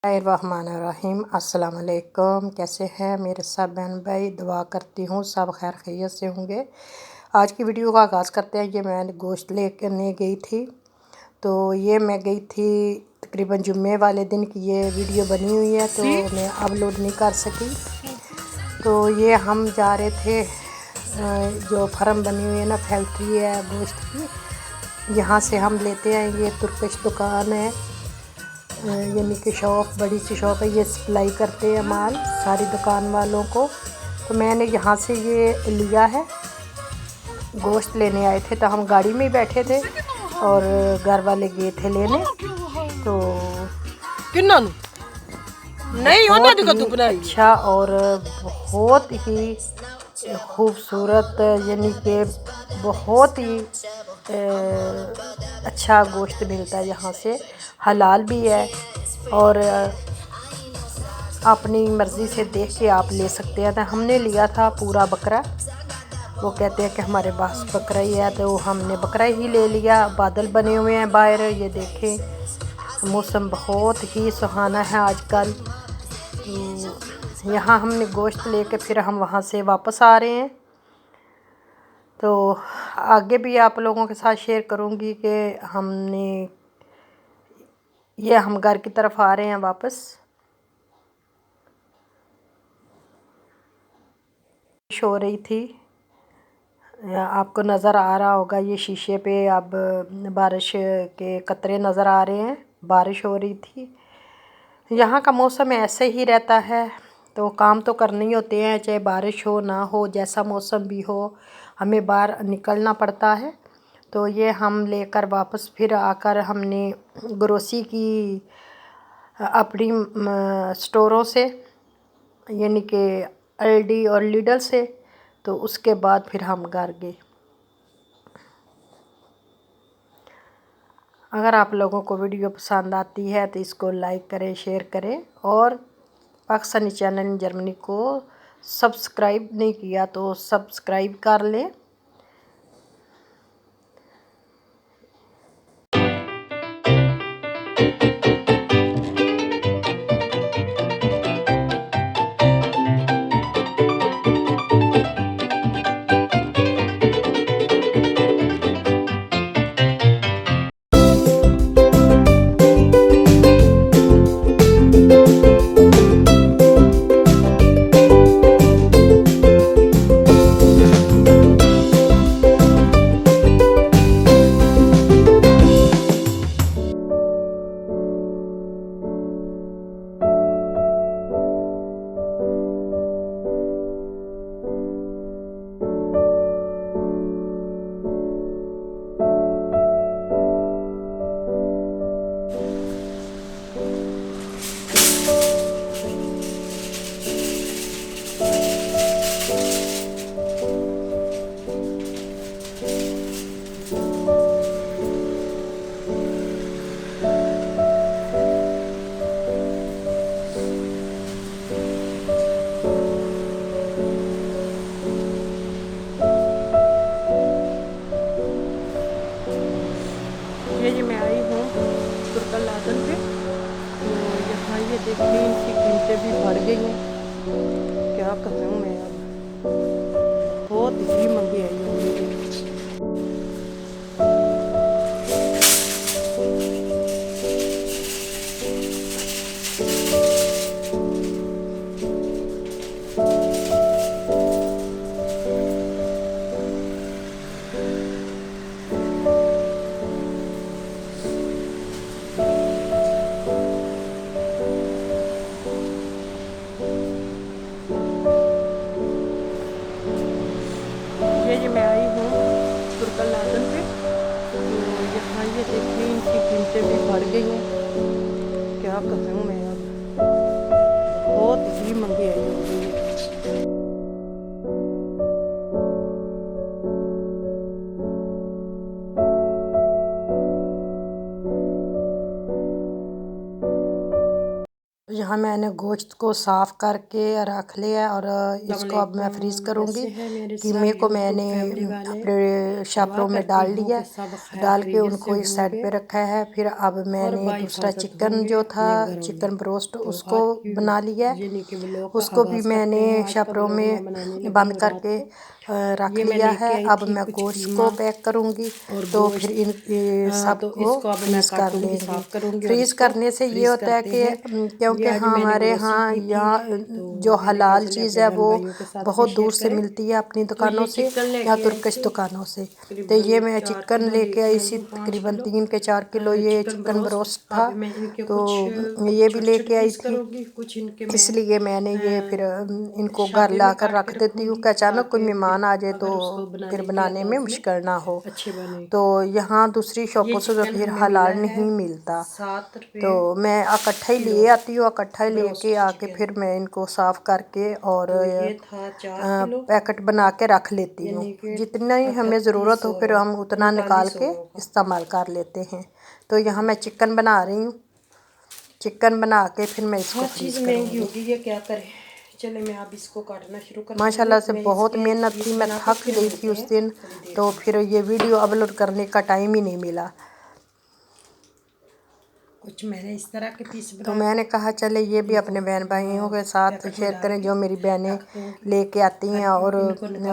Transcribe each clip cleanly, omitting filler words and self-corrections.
बिस्मिल्लाहिर्रहमानिर्रहीम। अस्सलाम वालेकुम। कैसे हैं मेरे सब बहन भाई? दुआ करती हूँ सब खैर खैरियत से होंगे। आज की वीडियो का आगाज़ करते हैं। ये मैं गोश्त लेने गई थी, तो ये मैं गई थी तकरीबन जुम्मे वाले दिन की ये वीडियो बनी हुई है, तो मैं अपलोड नहीं कर सकी। तो ये हम जा रहे थे, जो फार्म बनी हुई है ना, फैक्ट्री है गोश्त की, यहाँ से हम लेते हैं। ये तुर्किश दुकान है, यानी कि शॉप, बड़ी सी शॉप है। ये सप्लाई करते हैं माल सारी दुकान वालों को। तो मैंने यहाँ से ये लिया है। गोश्त लेने आए थे, तो हम गाड़ी में ही बैठे थे और घर वाले गए थे लेने। तो बहुत ही अच्छा और बहुत ही खूबसूरत, यानी कि बहुत ही अच्छा गोश्त मिलता है यहाँ से। हलाल भी है और अपनी मर्ज़ी से देख के आप ले सकते हैं। तो हमने लिया था पूरा बकरा। वो कहते हैं कि हमारे पास बकरा ही है, तो हमने बकरा ही ले लिया। बादल बने हुए हैं बाहर, ये देखें, मौसम बहुत ही सुहाना है आजकल। यहाँ हमने गोश्त लेके फिर हम वहाँ से वापस आ रहे हैं। तो आगे भी आप लोगों के साथ शेयर करूँगी कि हम घर की तरफ आ रहे हैं वापस। बारिश हो रही थी, आपको नज़र आ रहा होगा ये शीशे पे, अब बारिश के कतरे नज़र आ रहे हैं। बारिश हो रही थी। यहाँ का मौसम ऐसे ही रहता है, तो काम तो करने ही होते हैं, चाहे बारिश हो ना हो, जैसा मौसम भी हो, हमें बाहर निकलना पड़ता है। तो ये हम लेकर वापस फिर आकर हमने ग्रोसरी की अपनी स्टोरों से, यानी कि एलडी और लीडल से, तो उसके बाद फिर हम घर गए। अगर आप लोगों को वीडियो पसंद आती है तो इसको लाइक करें, शेयर करें, और पाकिस्तानी चैनल जर्मनी को सब्सक्राइब नहीं किया तो सब्सक्राइब कर लें। ये मैं आई हूँ तुर्कल लादन पे, तो यहाँ ये देखिए इनकी कीमतें भी बढ़ गई हैं। क्या कर रहा हूँ मैं, अब बहुत ही महंगी आई है। ये मैं आई हूँ तुर्कल लादन पे, तो यहाँ ये देखिए इनकी कीमतें भी बढ़ गई हैं। क्या कर रहा हूँ मैं, अब बहुत ही महंगी आई है। यहाँ मैंने गोश्त को साफ़ करके रख लिया और इसको अब मैं फ्रीज करूँगी। कीमे को मैंने अपने शापरों में डाल लिया, डाल के उनको एक साइड पे रखा है। फिर अब मैंने दूसरा चिकन जो था चिकन ब्रोस्ट उसको बना लिया, उसको भी मैंने शापरों में बंद करके रख लिया है। अब मैं गोश्त को पैक करूँगी तो फिर इन सबको फ्रीज कर लेंगे। फ्रीज करने से ये होता है कि क्योंकि हमारे यहाँ जो हलाल चीज़ है वो बहुत दूर से मिलती है अपनी दुकानों से या तुर्किश दुकानों से। तो ये मैं चिकन लेके आई थी तकरीबन 3 के 4 किलो ये चिकन ब्रोस्ट था, तो ये भी लेके आई थी। इसलिए मैंने ये फिर इनको घर ला कर रख देती हूँ कि अचानक कोई मेहमान आ जाए तो फिर बनाने में मुश्किल ना हो। तो यहाँ दूसरी शॉपों से तो फिर हलाल नहीं मिलता, तो मैं इकट्ठा ही ले आती हूँ। इकट्ठा ही लेके आके फिर मैं इनको साफ़ करके और पैकेट बना के रख लेती हूँ। जितना ही हमें ज़रूरत हो फिर हम उतना निकाल के इस्तेमाल कर लेते हैं। तो यहाँ मैं चिकन बना रही हूँ। चिकन बना के फिर मैं इसको फ्रीज करूँगी। ये क्या करें, चले मैं अब इसको काटना शुरू कर। माशाल्लाह से बहुत मेहनत थी, मैं थक गई थी उस दिन, तो फिर ये वीडियो अपलोड करने का टाइम ही नहीं मिला। कुछ मैंने इस तरह के पीस तो मैंने कहा चले ये भी अपने बहन भाइयों के साथ शेयर करें जो मेरी बहनें लेके आती हैं और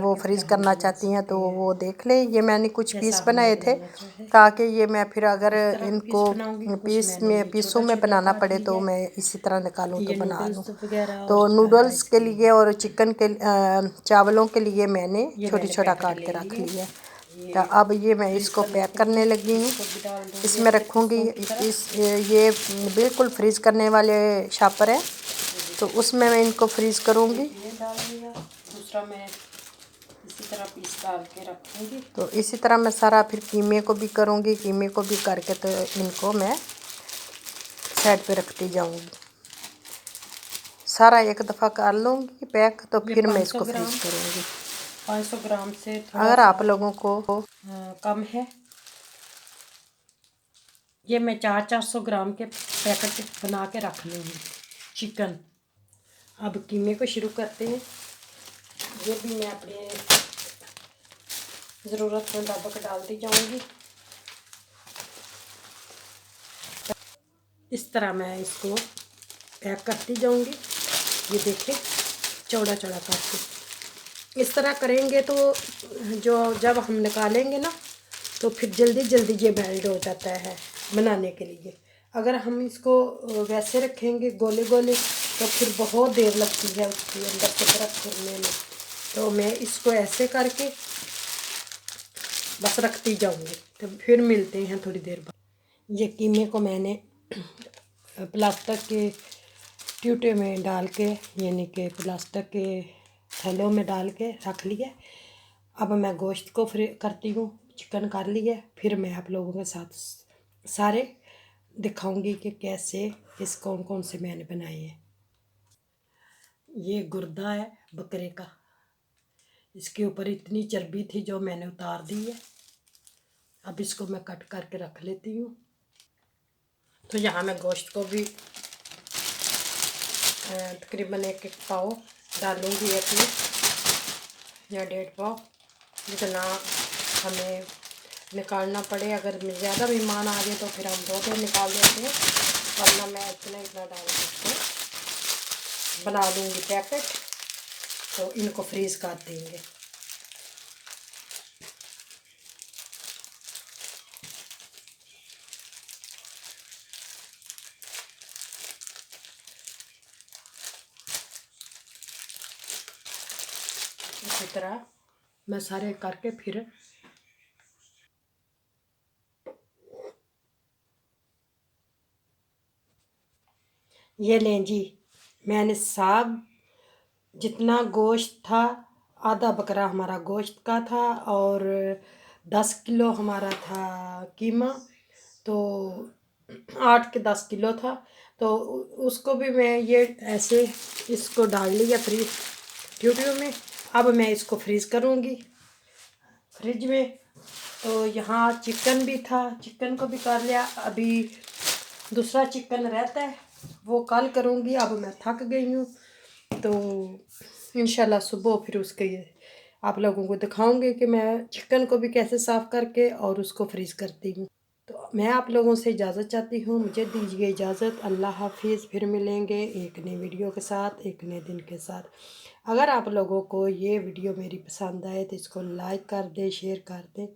वो फ्रीज़ करना चाहती हैं, तो वो देख लें। ये मैंने कुछ पीस बनाए थे ताकि ये मैं फिर अगर इनको पीसों में बनाना पड़े तो मैं इसी तरह निकालूं तो बना लूँ। तो नूडल्स के लिए और चिकन के चावलों के लिए मैंने छोटा काट के रख लिया। तो अब ये मैं इसको पैक करने लगी हूँ, इसमें रखूँगी। ये बिल्कुल फ्रीज़ करने वाले शापर है, तो उसमें मैं इनको फ्रीज़ करूँगी। दूसरा मैं इसी तरह पीस डाल के रखूँगी। तो इसी तरह मैं सारा फिर कीमे को भी करूँगी। कीमे को भी करके तो इनको मैं साइड पे रखती जाऊँगी। सारा एक दफ़ा कर लूँगी पैक, तो फिर मैं इसको फ्रीज़ करूँगी। 500 ग्राम से अगर आप लोगों को कम है, ये मैं 400 ग्राम के पैकेट बना के रख लूँगी चिकन। अब कीमे को शुरू करते हैं। ये भी मैं अपने ज़रूरत के मुताबिक डालती जाऊँगी। इस तरह मैं इसको पैक करती जाऊँगी। ये देखें, चौड़ा चौड़ा करके इस तरह करेंगे तो जो जब हम निकालेंगे ना तो फिर जल्दी जल्दी ये बेल्ट हो जाता है बनाने के लिए। अगर हम इसको वैसे रखेंगे गोले गोले तो फिर बहुत देर लगती है उसके अंदर से बर्फ़ भरने में। तो मैं इसको ऐसे करके बस रखती जाऊँगी, तो फिर मिलते हैं थोड़ी देर बाद। ये कीमे को मैंने प्लास्टिक के ट्यूटे में डाल के, यानी कि प्लास्टिक के थैलों में डाल के रख लिया। अब मैं गोश्त को फ्री करती हूँ, चिकन कर लिया। फिर मैं आप लोगों के साथ सारे दिखाऊंगी कि कैसे इस कौन कौन से मैंने बनाए हैं। ये गुर्दा है बकरे का, इसके ऊपर इतनी चर्बी थी जो मैंने उतार दी है। अब इसको मैं कट करके रख लेती हूँ। तो यहाँ मैं गोश्त को भी तकरीबन एक पाव डालूँगी, एक में या 1.5 पाव, जितना हमें निकालना पड़े। अगर ज़्यादा मेहमान आ जाए तो फिर हम 2 निकाल देते हैं, वरना मैं इतना डाल के बना दूँगी पैकेट, तो इनको फ्रीज़ कर देंगे। इसी तरह मैं सारे करके फिर ये लें जी, मैंने साग जितना गोश्त था, आधा बकरा हमारा गोश्त का था और 10 किलो हमारा था कीमा, तो 8 के 10 किलो था। तो उसको भी मैं ये ऐसे इसको डाल लिया ट्यूब में। अब मैं इसको फ्रीज़ करूँगी फ्रिज में। तो यहाँ चिकन भी था, चिकन को भी कर लिया। अभी दूसरा चिकन रहता है वो कल करूँगी। अब मैं थक गई हूँ, तो इंशाल्लाह सुबह फिर उसके आप लोगों को दिखाऊंगी कि मैं चिकन को भी कैसे साफ़ करके और उसको फ्रीज़ करती हूँ। तो मैं आप लोगों से इजाज़त चाहती हूँ, मुझे दीजिए इजाज़त। अल्लाह हाफिज़। फिर मिलेंगे एक नई वीडियो के साथ, एक नए दिन के साथ। अगर आप लोगों को ये वीडियो मेरी पसंद आए तो इसको लाइक कर दें, शेयर कर दें।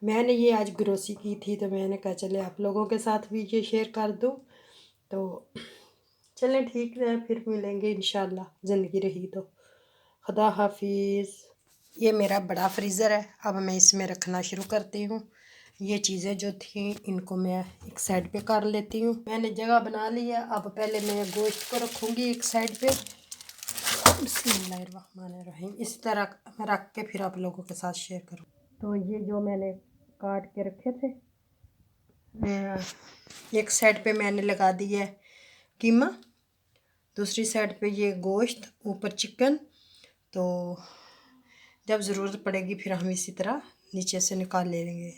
मैंने ये आज ग्रोसी की थी, तो मैंने कहा चले आप लोगों के साथ भी ये शेयर कर दूँ। तो चलें ठीक है, फिर मिलेंगे इंशाल्लाह, ज़िंदगी रही तो। खुदा हाफिज़। ये मेरा बड़ा फ्रीज़र है, अब मैं इसमें रखना शुरू करती हूँ। ये चीज़ें जो थी इनको मैं एक साइड पे कर लेती हूँ। मैंने जगह बना ली है। अब पहले मैं गोश्त को रखूँगी एक साइड पे। बिस्मिल्लाहिर्रहमानिर्रहीम। इस तरह मैं रख के फिर आप लोगों के साथ शेयर करूँ। तो ये जो मैंने काट के रखे थे, एक साइड पे मैंने लगा दी है कीमा, दूसरी साइड पे ये गोश्त, ऊपर चिकन। तो जब ज़रूरत पड़ेगी फिर हम इसी तरह नीचे से निकाल लेंगे।